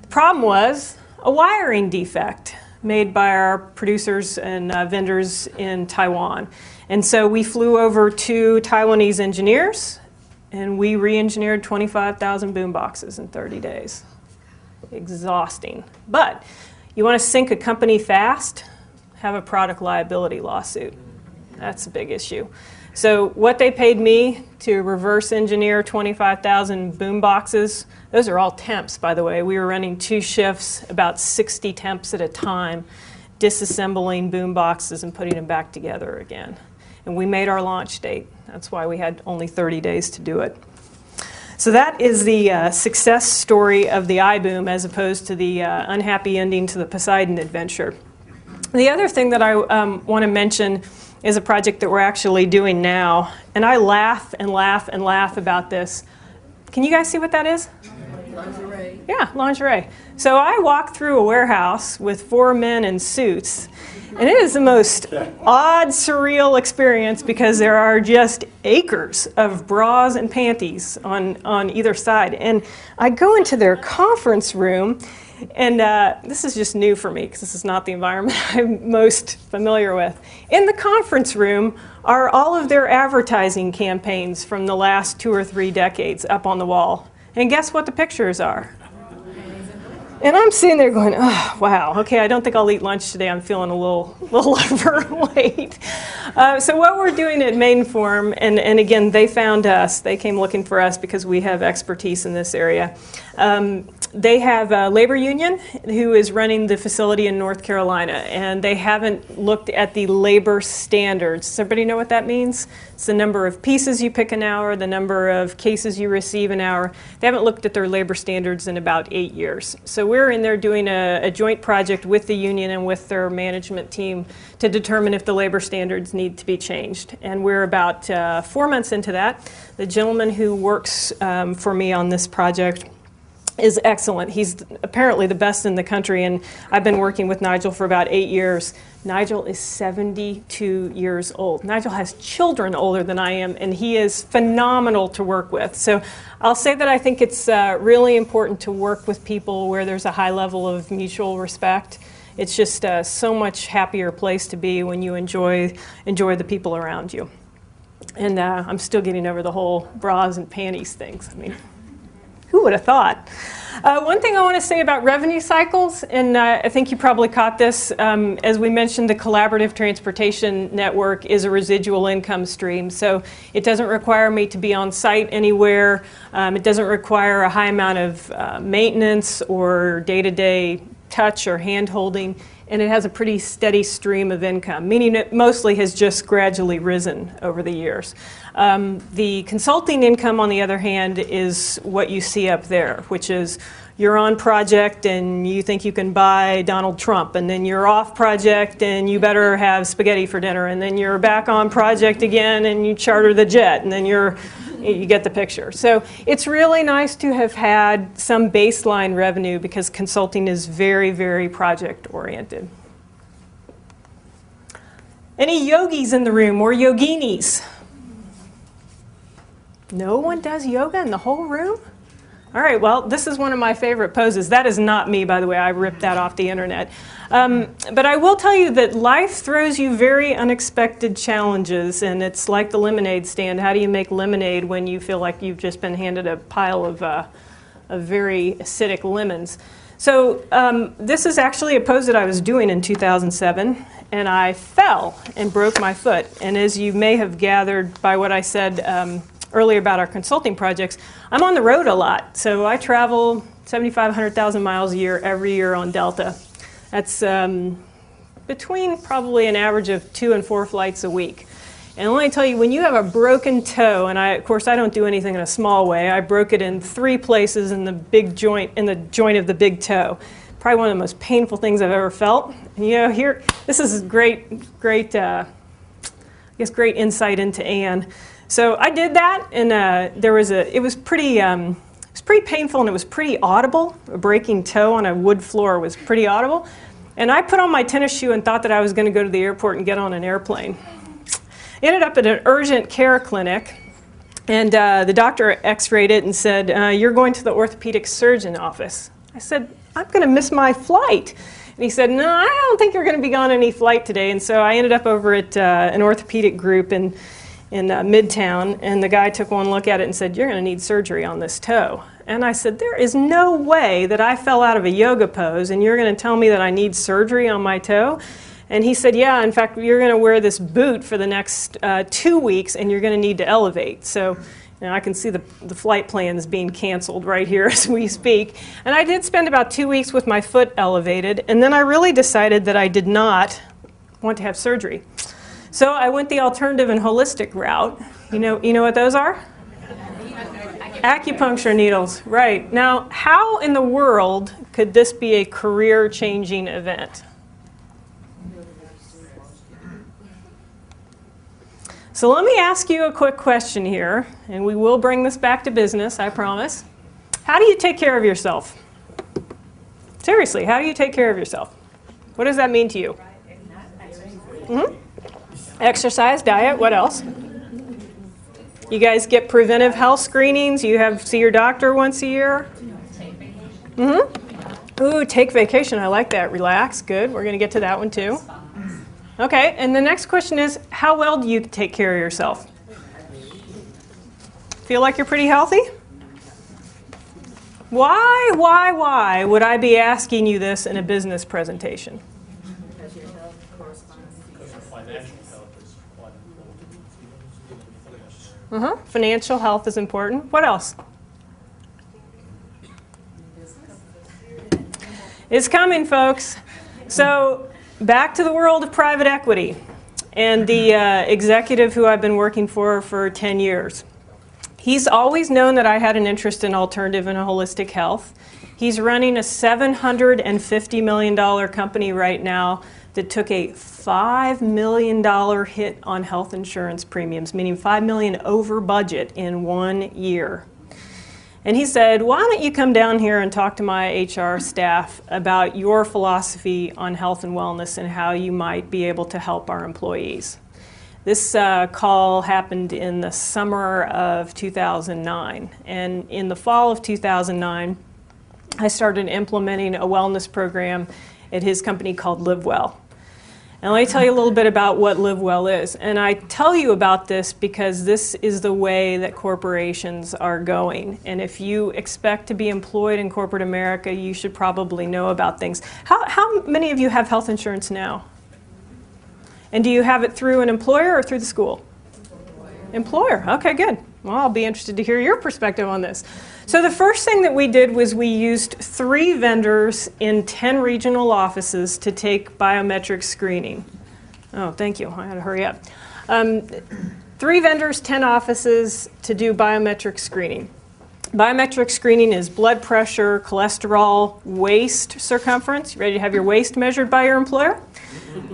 The problem was a wiring defect made by our producers and vendors in Taiwan. And so we flew over to Taiwanese engineers and we re-engineered 25,000 boom boxes in 30 days. Exhausting. But you want to sink a company fast? Have a product liability lawsuit. That's a big issue. So what they paid me to reverse engineer 25,000 boom boxes, those are all temps, by the way. We were running 2 shifts, about 60 temps at a time, disassembling boom boxes and putting them back together again. And we made our launch date. That's why we had only 30 days to do it. So that is the success story of the iBoom as opposed to the unhappy ending to the Poseidon adventure. The other thing that I want to mention is a project that we're actually doing now. And I laugh and laugh and laugh about this. Can you guys see what that is? Lingerie. Yeah, lingerie. So I walk through a warehouse with 4 men in suits, and it is the most odd, surreal experience because there are just acres of bras and panties on either side. And I go into their conference room, and this is just new for me because this is not the environment I'm most familiar with. In the conference room are all of their advertising campaigns from the last 2 or 3 decades up on the wall. And guess what the pictures are? And I'm sitting there going, oh, wow, okay, I don't think I'll eat lunch today. I'm feeling a little overweight. So what we're doing at Maidenform, and again, they found us. They came looking for us because we have expertise in this area. They have a labor union who is running the facility in North Carolina, and they haven't looked at the labor standards. Does everybody know what that means? It's the number of pieces you pick an hour, the number of cases you receive an hour. They haven't looked at their labor standards in about 8 years. So we're in there doing a joint project with the union and with their management team to determine if the labor standards need to be changed. And we're about 4 months into that. The gentleman who works for me on this project is excellent. He's apparently the best in the country, and I've been working with Nigel for about 8 years. Nigel is 72 years old. Nigel has children older than I am, and he is phenomenal to work with. So I'll say that I think it's really important to work with people where there's a high level of mutual respect. It's just so much happier place to be when you enjoy the people around you. And I'm still getting over the whole bras and panties things. I mean, who would have thought? One thing I want to say about revenue cycles, and I think you probably caught this, as we mentioned, the collaborative transportation network is a residual income stream. So it doesn't require me to be on site anywhere. It doesn't require a high amount of maintenance or day-to-day touch or hand-holding. And it has a pretty steady stream of income, meaning it mostly has just gradually risen over the years. The consulting income, on the other hand, is what you see up there, which is you're on project and you think you can buy Donald Trump, and then you're off project and you better have spaghetti for dinner, and then you're back on project again and you charter the jet, and then you get the picture. So it's really nice to have had some baseline revenue because consulting is very, very project oriented. Any yogis in the room or yoginis? No one does yoga in the whole room? All right, well, this is one of my favorite poses. That is not me, by the way. I ripped that off the internet. But I will tell you that life throws you very unexpected challenges, and it's like the lemonade stand. How do you make lemonade when you feel like you've just been handed a pile of very acidic lemons? So this is actually a pose that I was doing in 2007, and I fell and broke my foot. And as you may have gathered by what I said earlier about our consulting projects, I'm on the road a lot. So I travel 7,500 miles a year every year on Delta. That's between probably an average of 2 and 4 flights a week. And let me tell you, when you have a broken toe, and of course I don't do anything in a small way, I broke it in 3 places in the big joint, in the joint of the big toe. Probably one of the most painful things I've ever felt. And here, this is great, I guess great insight into Anne. So I did that, and it was pretty painful, and it was pretty audible. A breaking toe on a wood floor was pretty audible. And I put on my tennis shoe and thought that I was going to go to the airport and get on an airplane. Ended up at an urgent care clinic, and the doctor x-rayed it and said, you're going to the orthopedic surgeon office. I said, I'm going to miss my flight. And he said, no, I don't think you're going to be on any flight today. And so I ended up over at an orthopedic group in Midtown, and the guy took one look at it and said, you're going to need surgery on this toe. And I said, there is no way that I fell out of a yoga pose and you're going to tell me that I need surgery on my toe? And he said, yeah, in fact, you're going to wear this boot for the next 2 weeks and you're going to need to elevate. So I can see the flight plans being canceled right here as we speak. And I did spend about 2 weeks with my foot elevated, and then I really decided that I did not want to have surgery. So I went the alternative and holistic route. You know what those are? Acupuncture needles, right. Now, how in the world could this be a career-changing event? So let me ask you a quick question here, and we will bring this back to business, I promise. How do you take care of yourself? Seriously, how do you take care of yourself? What does that mean to you? Mm-hmm. Exercise, diet, what else? You guys get preventive health screenings? You see your doctor once a year? Mm-hmm. Ooh, take vacation. I like that. Relax. Good. We're going to get to that one too. Okay, and the next question is, how well do you take care of yourself? Feel like you're pretty healthy? Why would I be asking you this in a business presentation? Because your health corresponds to your Financial health is quite important. Financial health is important. What else? It's coming, folks. So back to the world of private equity and the executive who I've been working for 10 years. He's always known that I had an interest in alternative and holistic health. He's running a $750 million company right now that took a $5 million hit on health insurance premiums, meaning $5 million over budget in 1 year. And he said, why don't you come down here and talk to my HR staff about your philosophy on health and wellness and how you might be able to help our employees. This call happened in the summer of 2009. And in the fall of 2009, I started implementing a wellness program at his company called Live Well. And let me tell you a little bit about what Live Well is. And I tell you about this because this is the way that corporations are going. And if you expect to be employed in corporate America, you should probably know about things. How many of you have health insurance now? And do you have it through an employer or through the school? Employer. Okay, good. Well, I'll be interested to hear your perspective on this. So the first thing that we did was we used 3 vendors in 10 regional offices to take biometric screening. Oh, thank you. I had to hurry up. 3 vendors, 10 offices to do biometric screening. Biometric screening is blood pressure, cholesterol, waist circumference. You ready to have your waist measured by your employer?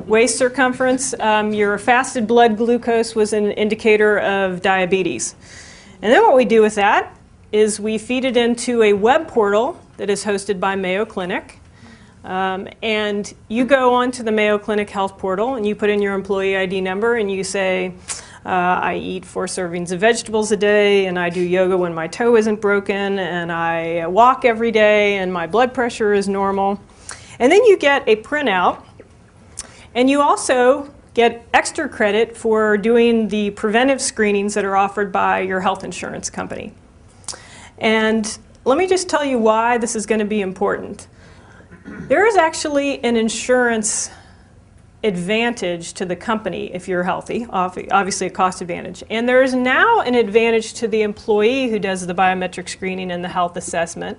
Waist circumference, your fasted blood glucose was an indicator of diabetes. And then what we do with that is we feed it into a web portal that is hosted by Mayo Clinic. And you go onto the Mayo Clinic health portal and you put in your employee ID number and you say, I eat 4 servings of vegetables a day, and I do yoga when my toe isn't broken, and I walk every day, and my blood pressure is normal. And then you get a printout, and you also get extra credit for doing the preventive screenings that are offered by your health insurance company. And let me just tell you why this is going to be important. There is actually an insurance advantage to the company if you're healthy, obviously a cost advantage. And there is now an advantage to the employee who does the biometric screening and the health assessment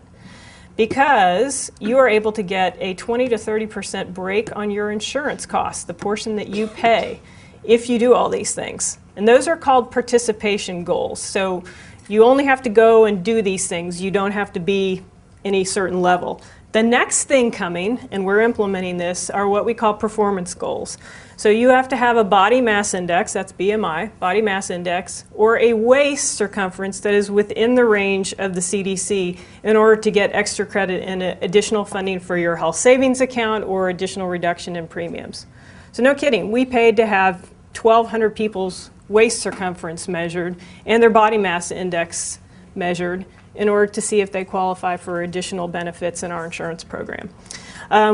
because you are able to get a 20 to 30% break on your insurance costs, the portion that you pay, if you do all these things. And those are called participation goals. So you only have to go and do these things. You don't have to be any certain level. The next thing coming, and we're implementing this, are what we call performance goals. So you have to have a body mass index, that's BMI, body mass index, or a waist circumference that is within the range of the CDC in order to get extra credit and additional funding for your health savings account or additional reduction in premiums. So no kidding, we paid to have 1,200 people's waist circumference measured and their body mass index measured in order to see if they qualify for additional benefits in our insurance program.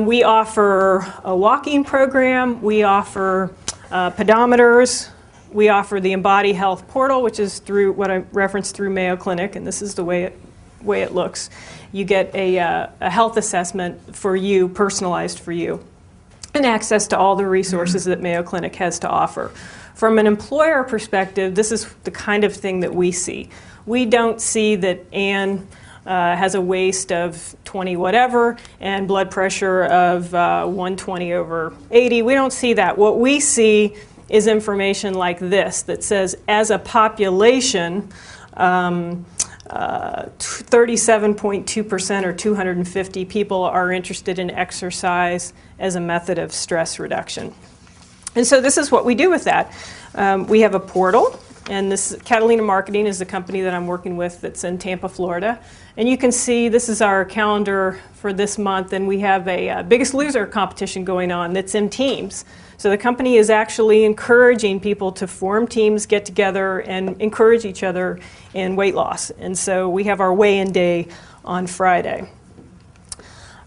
We offer a walking program, we offer pedometers, we offer the Embody Health portal, which is through what I referenced through Mayo Clinic, and this is the way it looks. You get a health assessment for you, personalized for you, and access to all the resources that Mayo Clinic has to offer. From an employer perspective, this is the kind of thing that we see. We don't see that Anne has a waist of 20 whatever and blood pressure of 120/80. We don't see that. What we see is information like this that says, as a population, 37.2% or 250 people are interested in exercise as a method of stress reduction. And so this is what we do with that. We have a portal, and this Catalina Marketing is the company that I'm working with that's in Tampa, Florida. And you can see this is our calendar for this month, and we have a Biggest Loser competition going on that's in teams. So the company is actually encouraging people to form teams, get together, and encourage each other in weight loss. And so we have our weigh-in day on Friday.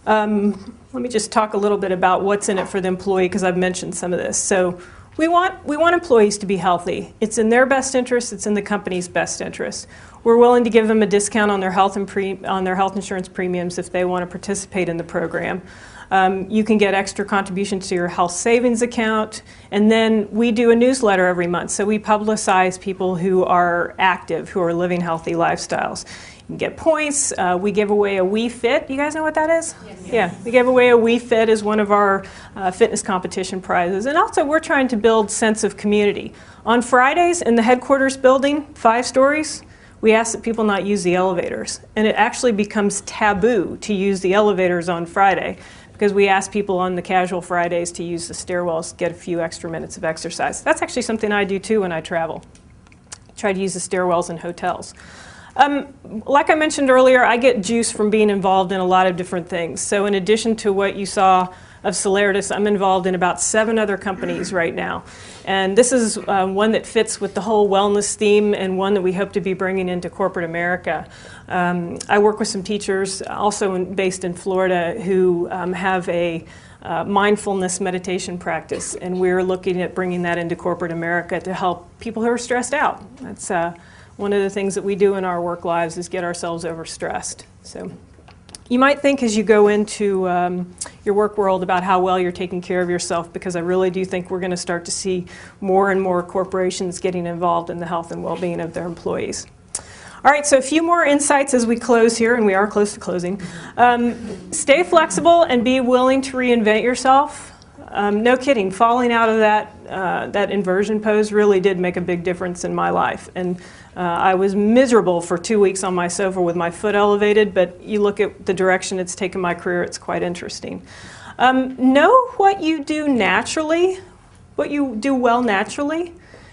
Let me just talk a little bit about what's in it for the employee, because I've mentioned some of this. So we want employees to be healthy. It's in their best interest. It's in the company's best interest. We're willing to give them a discount on their health insurance premiums if they want to participate in the program. You can get extra contributions to your health savings account, and then we do a newsletter every month. So we publicize people who are active, who are living healthy lifestyles. You can get points. We give away a Wii Fit. You guys know what that is? Yes. Yeah, we give away a Wii Fit as one of our fitness competition prizes. And also, we're trying to build sense of community. On Fridays in the headquarters building, 5 stories, we ask that people not use the elevators. And it actually becomes taboo to use the elevators on Friday, because we ask people on the casual Fridays to use the stairwells to get a few extra minutes of exercise. That's actually something I do too when I travel. I try to use the stairwells in hotels. Like I mentioned earlier, I get juice from being involved in a lot of different things. So in addition to what you saw of Celeritas, I'm involved in about 7 other companies right now. And this is one that fits with the whole wellness theme, and one that we hope to be bringing into corporate America. I work with some teachers also based in Florida who have a mindfulness meditation practice, and we're looking at bringing that into corporate America to help people who are stressed out. That's one of the things that we do in our work lives, is get ourselves overstressed. So you might think as you go into your work world about how well you're taking care of yourself, because I really do think we're going to start to see more and more corporations getting involved in the health and well-being of their employees. All right, so a few more insights as we close here, and we are close to closing. Stay flexible and be willing to reinvent yourself. No kidding, falling out of that inversion pose really did make a big difference in my life. And I was miserable for 2 weeks on my sofa with my foot elevated, but you look at the direction it's taken my career, it's quite interesting. Know what you do naturally, what you do well naturally,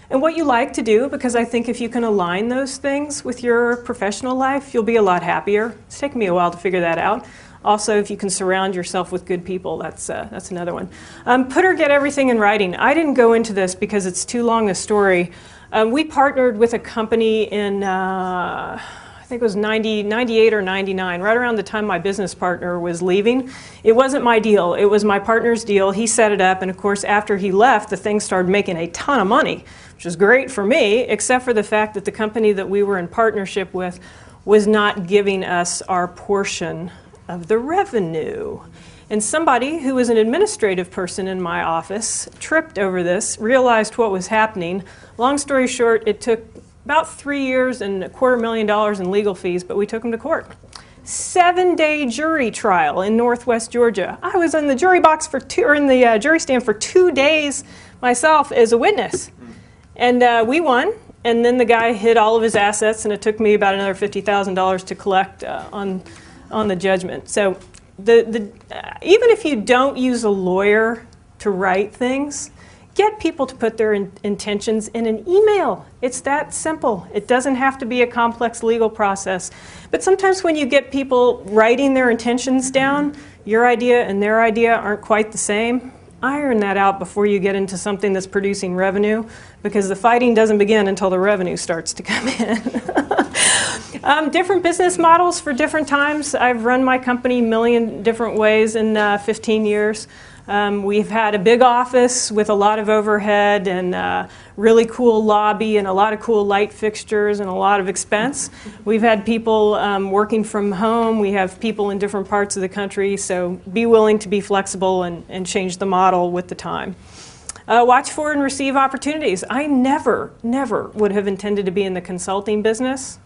and what you like to do, because I think if you can align those things with your professional life, you'll be a lot happier. It's taken me a while to figure that out. Also, if you can surround yourself with good people, that's another one. Put or get everything in writing. I didn't go into this because it's too long a story. We partnered with a company in, I think it was 98 or 99, right around the time my business partner was leaving. It wasn't my deal. It was my partner's deal. He set it up, and of course, after he left, the thing started making a ton of money, which was great for me, except for the fact that the company that we were in partnership with was not giving us our portion of the revenue. And somebody who was an administrative person in my office tripped over this, realized what was happening. Long story short, it took about 3 years and $250,000 in legal fees, but we took him to court. 7-day jury trial in Northwest Georgia. I was in the jury box in the jury stand for 2 days myself as a witness. And we won. And then the guy hid all of his assets, and it took me about another $50,000 to collect on the judgment. So even if you don't use a lawyer to write things, get people to put their intentions in an email. It's that simple. It doesn't have to be a complex legal process. But sometimes when you get people writing their intentions down, your idea and their idea aren't quite the same. Iron that out before you get into something that's producing revenue, because the fighting doesn't begin until the revenue starts to come in. Different business models for different times. I've run my company a million different ways in 15 years. We've had a big office with a lot of overhead and really cool lobby and a lot of cool light fixtures and a lot of expense. We've had people working from home. We have people in different parts of the country, so be willing to be flexible and change the model with the time. Watch for and receive opportunities. I never would have intended to be in the consulting business.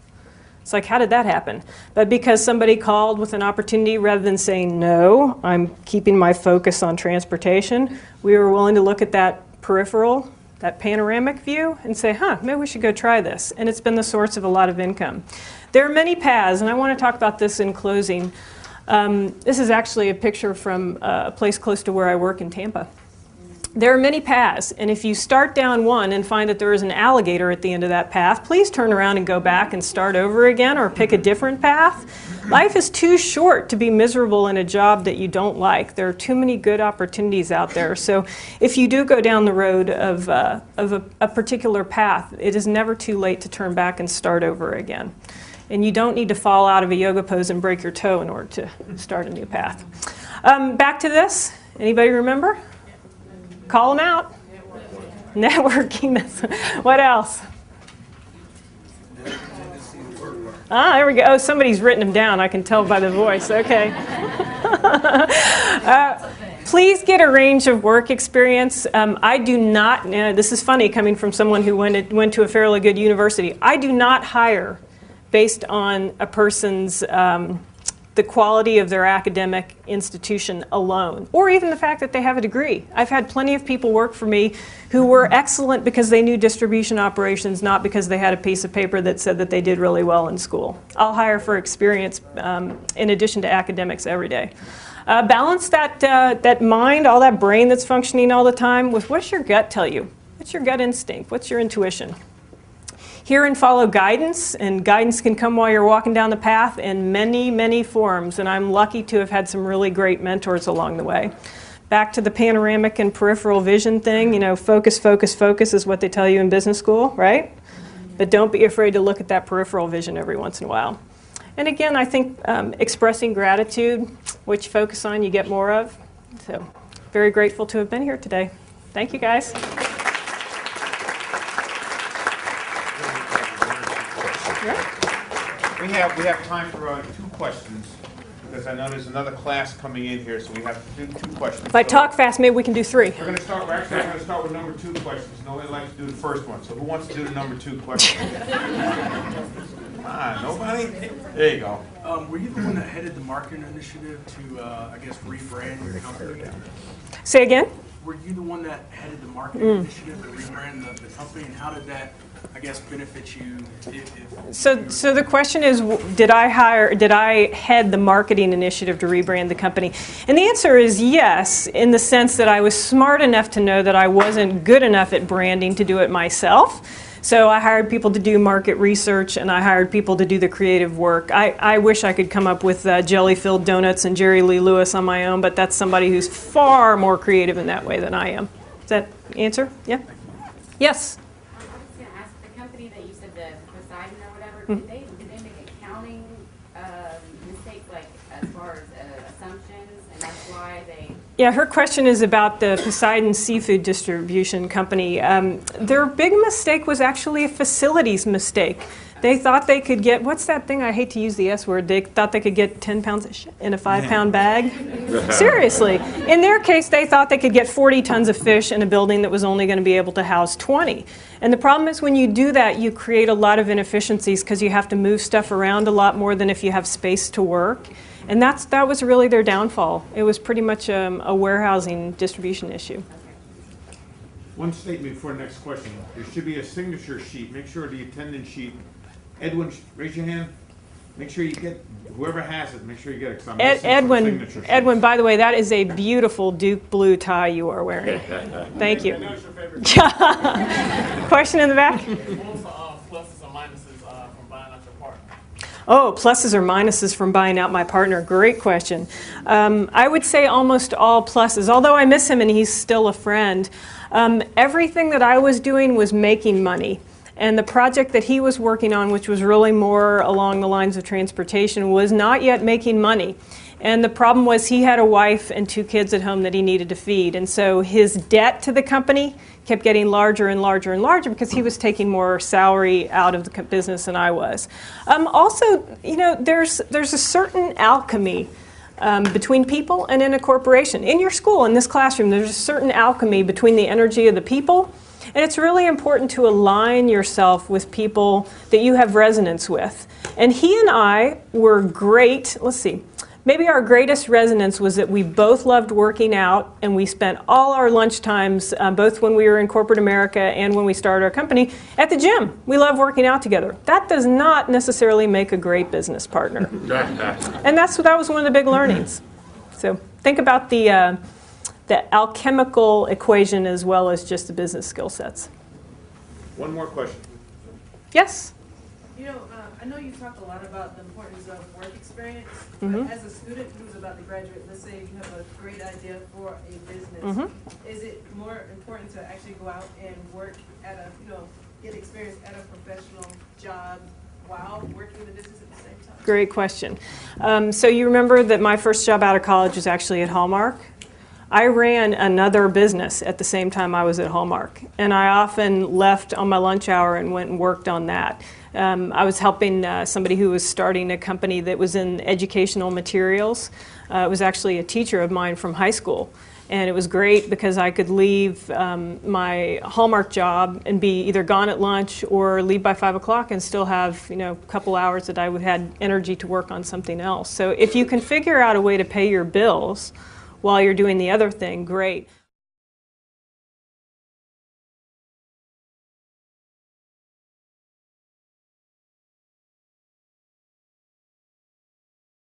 It's like, how did that happen? But because somebody called with an opportunity, rather than saying, no, I'm keeping my focus on transportation, we were willing to look at that peripheral, that panoramic view, and say, maybe we should go try this. And it's been the source of a lot of income. There are many paths, and I want to talk about this in closing. This is actually a picture from a place close to where I work in Tampa. There are many paths, and if you start down one and find that there is an alligator at the end of that path, please turn around and go back and start over again or pick a different path. Life is too short to be miserable in a job that you don't like. There are too many good opportunities out there. So if you do go down the road of a particular path, it is never too late to turn back and start over again. And you don't need to fall out of a yoga pose and break your toe in order to start a new path. Back to this. Anybody remember? Call them out. Networking. What else? There we go. Oh, somebody's written them down. I can tell by the voice. Okay. Please get a range of work experience. I do not, this is funny coming from someone who went to a fairly good university. I do not hire based on a person's the quality of their academic institution alone, or even the fact that they have a degree. I've had plenty of people work for me who were excellent because they knew distribution operations, not because they had a piece of paper that said that they did really well in school. I'll hire for experience in addition to academics every day. Balance that mind, all that brain that's functioning all the time, with what's your gut tell you? What's your gut instinct? What's your intuition? Hear and follow guidance, and guidance can come while you're walking down the path in many, many forms, and I'm lucky to have had some really great mentors along the way. Back to the panoramic and peripheral vision thing, focus, focus, focus is what they tell you in business school, right? But don't be afraid to look at that peripheral vision every once in a while. And again, I think expressing gratitude, which you focus on, you get more of. So, very grateful to have been here today. Thank you, guys. We have time for 2 questions, because I know there's another class coming in here, so we have to do 2 questions. If I talk fast, maybe we can do 3. We're going to start with number 2 questions. Nobody likes to do the first one, so who wants to do the number 2 question? Come on, nobody? There you go. Were you the one that headed the marketing initiative to, rebrand your company? Say again? Were you the one that headed the marketing initiative to rebrand the company, and how did that, benefit you? So the question is, did I head the marketing initiative to rebrand the company? And the answer is yes, in the sense that I was smart enough to know that I wasn't good enough at branding to do it myself. So I hired people to do market research, and I hired people to do the creative work. I wish I could come up with jelly-filled donuts and Jerry Lee Lewis on my own, but that's somebody who's far more creative in that way than I am. Does that answer? Yeah? Yes? I was going to ask, the company that you said, the Poseidon or whatever, did they make accounting mistakes, as far as assumptions, and that's why they... Yeah, her question is about the Poseidon Seafood Distribution Company. Their big mistake was actually a facilities mistake. They thought they could get, what's that thing? I hate to use the S word. They thought they could get 10 pounds of shit in a 5-pound bag. Seriously. In their case, they thought they could get 40 tons of fish in a building that was only going to be able to house 20. And the problem is when you do that, you create a lot of inefficiencies because you have to move stuff around a lot more than if you have space to work. And that was really their downfall. It was pretty much a warehousing distribution issue. One statement before the next question. There should be a signature sheet. Make sure the attendance sheet. Edwin, raise your hand. Make sure you get, whoever has it, make sure you get it. 'Cause I'm missing some Edwin, signature sheets. Edwin, by the way, that is a beautiful Duke blue tie you are wearing. Thank I you. know it's your favorite. Question in the back? What's the pluses or minuses from buying out your partner? Oh, pluses or minuses from buying out my partner? Great question. I would say almost all pluses, although I miss him and he's still a friend. Everything that I was doing was making money. And the project that he was working on, which was really more along the lines of transportation, was not yet making money. And the problem was he had a wife and 2 kids at home that he needed to feed. And so his debt to the company kept getting larger and larger and larger because he was taking more salary out of the business than I was. Also, you know, there's a certain alchemy between people and in a corporation. In your school, in this classroom, there's a certain alchemy between the energy of the people. And it's really important to align yourself with people that you have resonance with. And he and I were great. Let's see. Maybe our greatest resonance was that we both loved working out, and we spent all our lunch times, both when we were in corporate America and when we started our company, at the gym. We love working out together. That does not necessarily make a great business partner. And that was one of the big learnings. So think about the alchemical equation as well as just the business skill sets. One more question. Yes? You know, I know you talked a lot about the importance of work experience, Mm-hmm. but as a student who's about to graduate, let's say you have a great idea for a business, Mm-hmm. is it more important to actually go out and work at a, you know, get experience at a professional job while working in the business at the same time? Great question. So you remember that my first job out of college was actually at Hallmark? I ran another business at the same time I was at Hallmark, and I often left on my lunch hour and went and worked on that. I was helping somebody who was starting a company that was in educational materials. It was actually a teacher of mine from high school, and it was great because I could leave my Hallmark job and be either gone at lunch or leave by 5 o'clock and still have, you know, a couple hours that I would had energy to work on something else. So if you can figure out a way to pay your bills while you're doing the other thing, great.